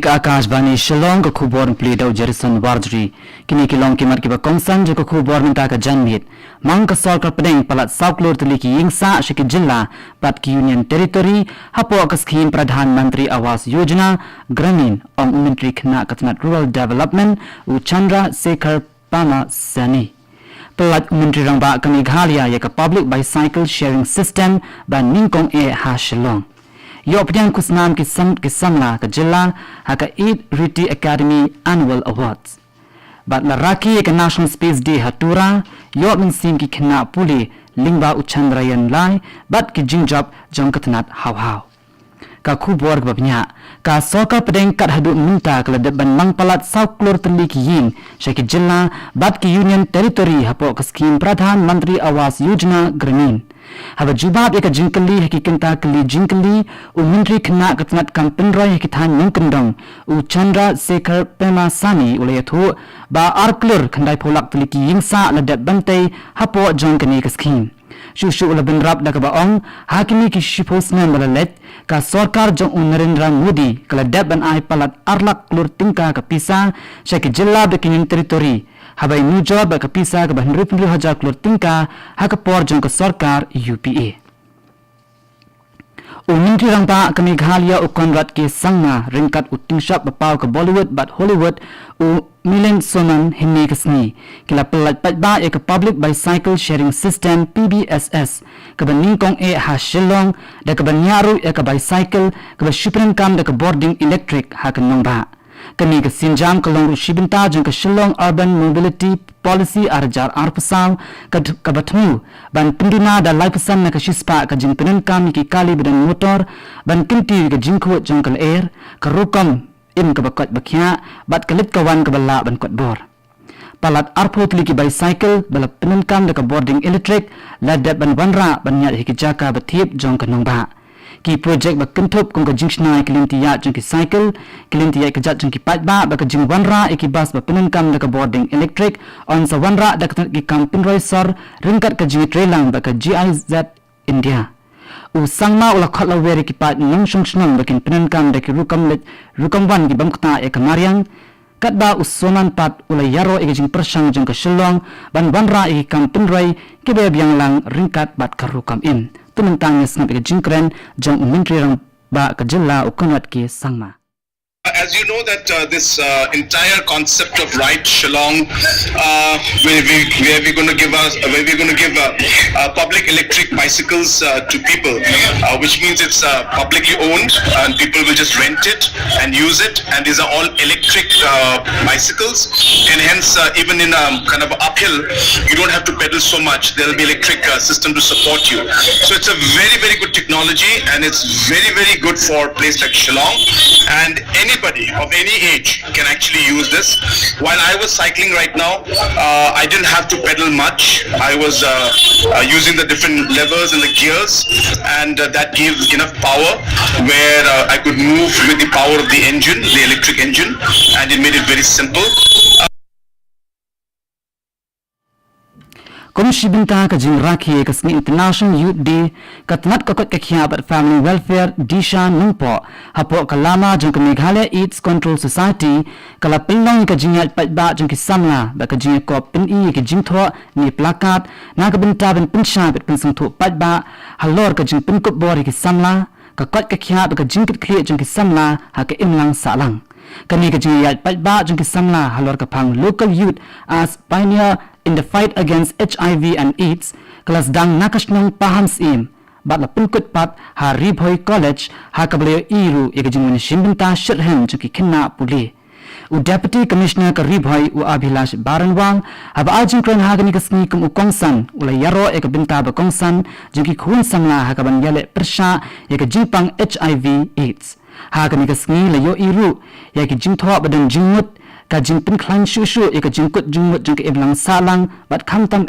ka Akashwani Shillong ka khubor Pyllait Jerison Wardri kini kilong kimat kiba kongsan jo ka khubor minta ka janmit Mang ka sorkar pdeng palat klur tylli ki iingsah shiki jylla pat ki union territori hapoh ka skhim Pradhan Mantri Awas Yojana Gramin ong Mantri khynnah ka tnat rural development u Chandra Sekhar Pemmasani Pyllait Mantri rangbah ka Meghalaya ya ka public bicycle sharing system ba nyngkong Shillong pdiang khusnam ki samla ka jylla haka Riti Academy Annual Awards. But la rakhe ka National Space Day hatura min sim ki khynnah puli lingba u Chandra lai bat ki jingjab jong katnat haw ka khubor babnya ka sorkar pdeng kat hadu minta kala deban mang palat klur tylli ki yin shaki jylla bat ki union territori hapoh ka skhim Pradhan Mantri Awas Yojana Gramin haba jubab eka jinkali haki kenta kali jinkali u Mantri khynnah katnat kampinroi haki than nyngkong u Chandra Sekhar Pemmasani ulayathu ba klur khandai pholak tylli ki iingsah la deb bantai hapoh jong kani ka skhim Shushu ula benrap da kabaong hakimi ki shiposna malalet ka sorkar jong Narendra Modi kala deb ban ai palat arlak klur tingka ka pisa shaki jylla bekin territori habai nujor ba ka pisa ka 100,000 klur tingka hakapor jong ka sorkar UPA Mantri rangbah ka Meghalaya u konrat ke sangma ringkat u tingshap bapau ka Bollywood bat Hollywood u milen sonan hinni kasni kila Pyllait patba ka public bicycle sharing system PBSS ka nyngkong Shillong da ka nyaru ka bicycle ka shipren kam da ka boarding electric ha ka nongba kani ka sinjam ka long shibinta jong ka Shillong urban mobility policy arjar arpasang ka batmu ban pinduna da laipasan na ka shispa ka jingpenen kam ki kali bidan motor ban kinti ka jingko jong ka air ka rukam im ka bakot bakhya bat kalit kawan ka bala ban kot bor palat arpo tli ki bicycle bala penen kam da ka boarding electric la da ban wanra ban nya hi ki jaka bathip jong ka nongba ki project ba kentup kong ka jingshnai kilintiya jong ki cycle kilintiya ka jat jong ki patba ba ka jing wanra ki bus ba penen kam da ka boarding electric on sa wanra da ka ki kampin roi sor ringkat ka jing trelang ba ka GIZ India u sangma ula khatla weri ki pat nong shong bakin penen kam da ki rukam wan ki bamkta ka mariang katba usonan pat ula yaro jing persang jong ka Shillong ban wanra ki kampin roi ki be biang lang ringkat bat ka rukam in tumentang snap ka jingkren jong Mantri rangbah ka jylla u konrat ki sangma As you know that this entire concept of Right Shillong, where we're going to give public electric bicycles to people, which means it's publicly owned and people will just rent it and use it, and these are all electric bicycles, and hence even in kind of uphill you don't have to pedal so much. There will be electric system to support you. So it's a very good technology, and it's very good for a place like Shillong, and anybody of any age can actually use this. While I was cycling right now, I didn't have to pedal much. I was using the different levers and the gears, and that gave enough power where I could move with the power of the engine, the electric engine, and it made it very simple. Komisi binta ka jing rakhe ka sni International Youth Day katnat ka kot ka khya but family welfare disha nungpo hapoh ka lama jong ka Meghalaya AIDS Control Society kala pinlong ka jingyat patba jong ki samla ba ka jing ko pin ka jing tho ni plakat na ka binta ben pinsha bet pinsang tho patba halor ka jing pin kop bor ki samla ka kot ka khya ba ka jing kit khri jong ki samla ha ka imlang salang kani ka jing yat patba jong ki samla halor ka phang local youth as pioneer in the fight against HIV and AIDS, kelas dang nakasnong paham sim, bat la pungkut pat ha Ribhoi College ha kablayo iru ikajing shimbinta shirhen juki khynnah puli. U Deputy Commissioner ka Ribhoi u Abhilash Baranwang haba ajing kren hagani kasni kum u kongsan ula yaro ikabinta ba kongsan juki khun samla ha kaban yale persha ikajingpang HIV AIDS. Hagani kasni layo iru ikajingthwa badan jingut ka jingpin klan shushu ka jingkut jingmut jong ka iblang salang bat khamtam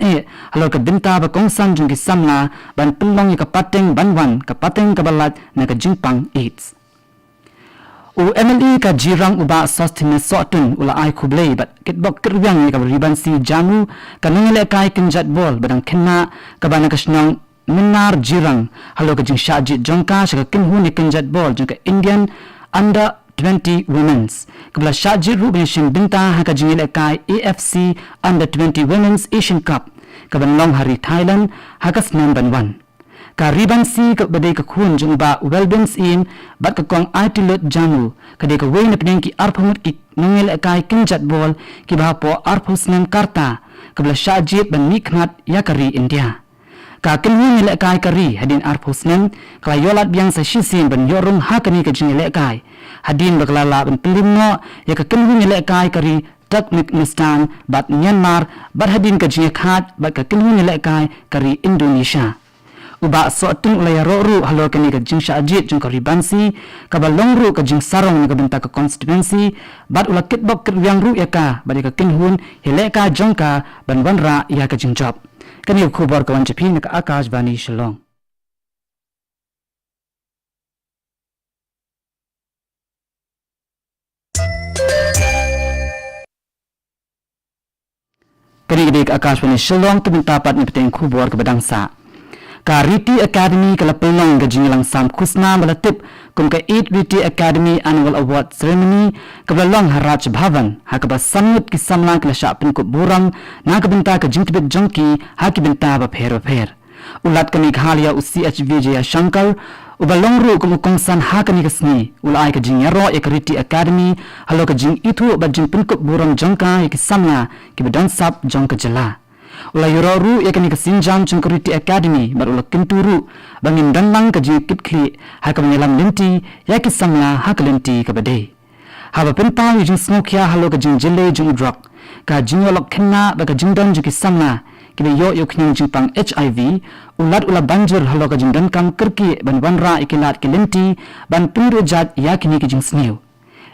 halor ka binta ba kongsan jong ki samla ban pinlong ka pateng banwan ka pateng ka balat na ka jingpang AIDS u MLE ka jirang uba sostine sotun ula ai khublei bat kitbok kirwyang ka riban si jamu ka nangale kai kinjat bol badang khynnah ka bana kasnong minar jirang halor ka jing shaji jongka shaka kinhu ni kinjat bol jong ka Indian under 20 Women's. Kabla Shajir Rubin Shin Binta haka jingile kai AFC Under 20 Women's Asian Cup. Kaban Long Hari Thailand haka snam ban wan. Ka riban si ka badai ka khun jung ba Wellbens in bat ka kong Aitilot Jamu kadai ka wei na pdeng ki arphamut ki nungile kai kinjat bol ki ba po arphusnem karta kabla Shajir ban mikhnat yakari India. Ka kinhu nile kai kari hadin arphusnem kala yolat biang sa shisin ban yorung hakani ka jingile kai hadin baklala ban pelimno ya ka kinhu nile kai kari Turkmenistan bat Myanmar bat hadin ka jinge khat bat ka kinhu nile kai kari Indonesia. Uba so tung laya ru halo kani ka jing Shajit jung kari bansi ka balong ru ka jing sarong ka benta ka constituency bat ula kitbok yang ru ya ka bat ka kinhun hele ka jongka ban banra ya ka jing job. Kani khubor kawan chapi nak Akashwani Shillong. Kani gede Akashwani Shillong tu minta pat ni peteng khubor ke badangsa. Ka Riti Academy kala pelong ga jinglang sam khusnam balatip kum ka 8 Riti Academy Annual Awards ceremony ka belong haraj bhavan ha ka basamut ki samla kala sha pin ko burang na ka binta ka jingtibet jongki ha ki binta ba pher ulat ka Meghalaya UCHV ya shankar ubalong ru kum kongsan ha ka ni kasni ulai ka jingyaro ek Riti Academy halo ka jing itu ba jing pin ko burang jongka ki samla ki bedang sap jongka jylla. Ula yororu yakani ka sinjam chung Riti Academy bar ula kinturu bangin danlang ka jikit kli ha ka menyelam linti ya ki samla ha ka linti ka bade ha ba pinta yujing snokya halo ka jing jylla jung drug ka jing olok khynnah ba ka jing dan ju ki samla ki be yo khynnah jing pang HIV ulat ula banjir halo ka jing dan kam kirki ban banra ikilat ki linti ban pinru jat ya kini ki jing snew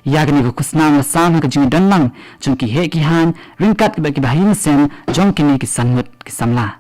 Yagni ko khusnam sam ka jing danlang chung ki he ki han ringkat ki bahin sen jong kini ki sanmut ki samla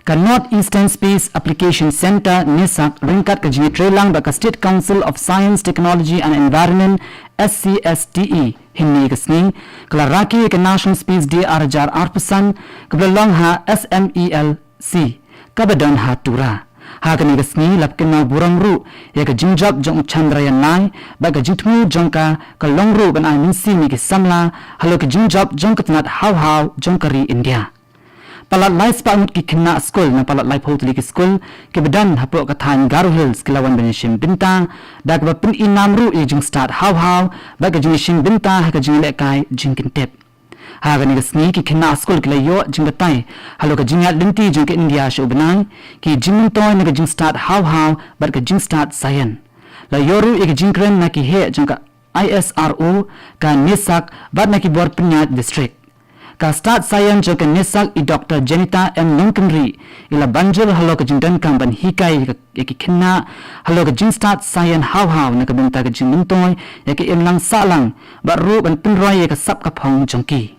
ka North Eastern Space Application Center nisak ringkat ka jing trelang ba ka State Council of Science Technology and Environment SCSTE hinni ka sni kala rakhe ka National Space Day arjar arpusan ka belong ha SMELC ka badan ha tura Hakani gasni lapkina burang ru ya ka jingjab jong Chandra nai ba ka jingtmu jongka ka longru ban ai minsi mi ki samla halo ka jingjab jong ka tnat how jong kari India palat lai spa mut ki khynnah school na palat lai photli ki school ki bedan hapoh ka than Garo Hills ki lawan benishim binta dak ba pin inam ru e jing start how ba ka jingishim binta ha ka jingle kai jingkin tep Hagani gasni ki khynnah school ki layo jingbatai halo ka jingat linti jing ke India shu benai ki jingmin toy na ka jing start how bar ka jing start sayan la yoru ek jingkren na ki he jing ka ISRO ka nisak bat na ki bor pinyat district ka start sayan jing ka nisak I Dr. Janita M Nungkri ila banjil halo ka jing dan kam ban hikai ki khynnah halo ka jing start sayan how na ka benta ka jing min toy ya ki imlang salang bar ru ban pinroy ka sap ka phong jongki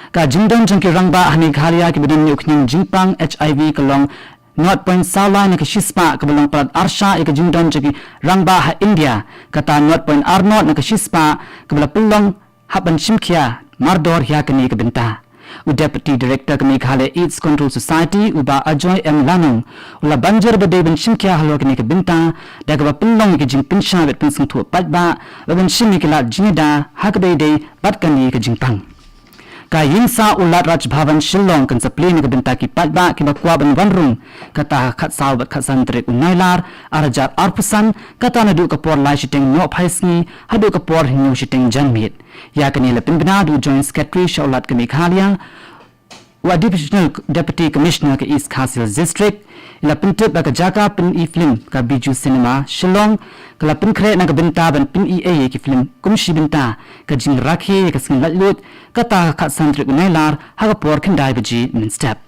ka jingdon jangki rangbah Meghalaya ki bidan yukning jingpang HIV kalong North Point Sala na ka shispa ka balong palat arsha ka jingdon jangki rangbah India kata North Point Arnot na ka shispa ka balapulong hapan shimkya mardor ya ka ni ka benta Deputy Director ka Meghalaya AIDS Control Society uba Ajoy M Lanong ula banjar bade ban shimkya halo ka ni ka benta da ka balong ki jing pinsha bet pinsung tu patba ban shimi ka lat jinida ha ka de bat ka ni ka jingpang ka iingsah ulat Raj Bhavan Shillong kan sapli ni kabenta ki patba ki bakwa ban wanrung kata khat saw bat khat santrik unailar arjar arpusan kata na du kapor lai shiteng no phaisni hadu kapor hinyu shiteng janmit ya kanila pinbina du joint secretary shaulat ka Meghalaya wa Deputy Commissioner ka East Khasi District ila pintip ba ka jaka pin I film ka Biju Cinema Shillong kala pinkre na ka benta ban pin I ki film kumshi benta ka jing rakhe ka sing latlut kata khat santrik unailar ha ka por khandai baji min step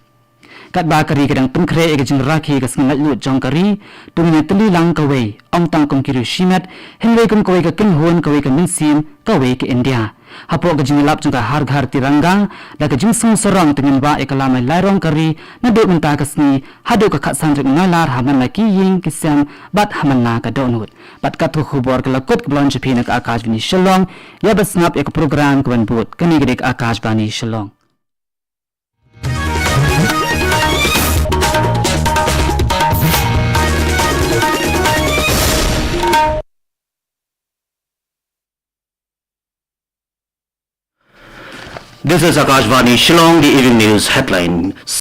kat ba kari kadang pinkre ka jing rakhe ka sing latlut jong kari tungnya tuli lang ka wei ong tang kum kiru shimet henwei kum ka wei ka kinhon ka wei ka minsim ka wei ka India hapoh ka jing lap juga har ghar tiranga da ka jing sung sarang tengin ba ekala mai lairong kari na do menta kasni hadu ka khat santrik ngalar haman la ki ying kisam bat haman na ka donut bat ka thu khubor ka lakut blon chapina ka Akashwani Shillong ya basnap ek program ka ban but kani gede Akashwani Shillong This is Akashwani Shillong, the evening news headline.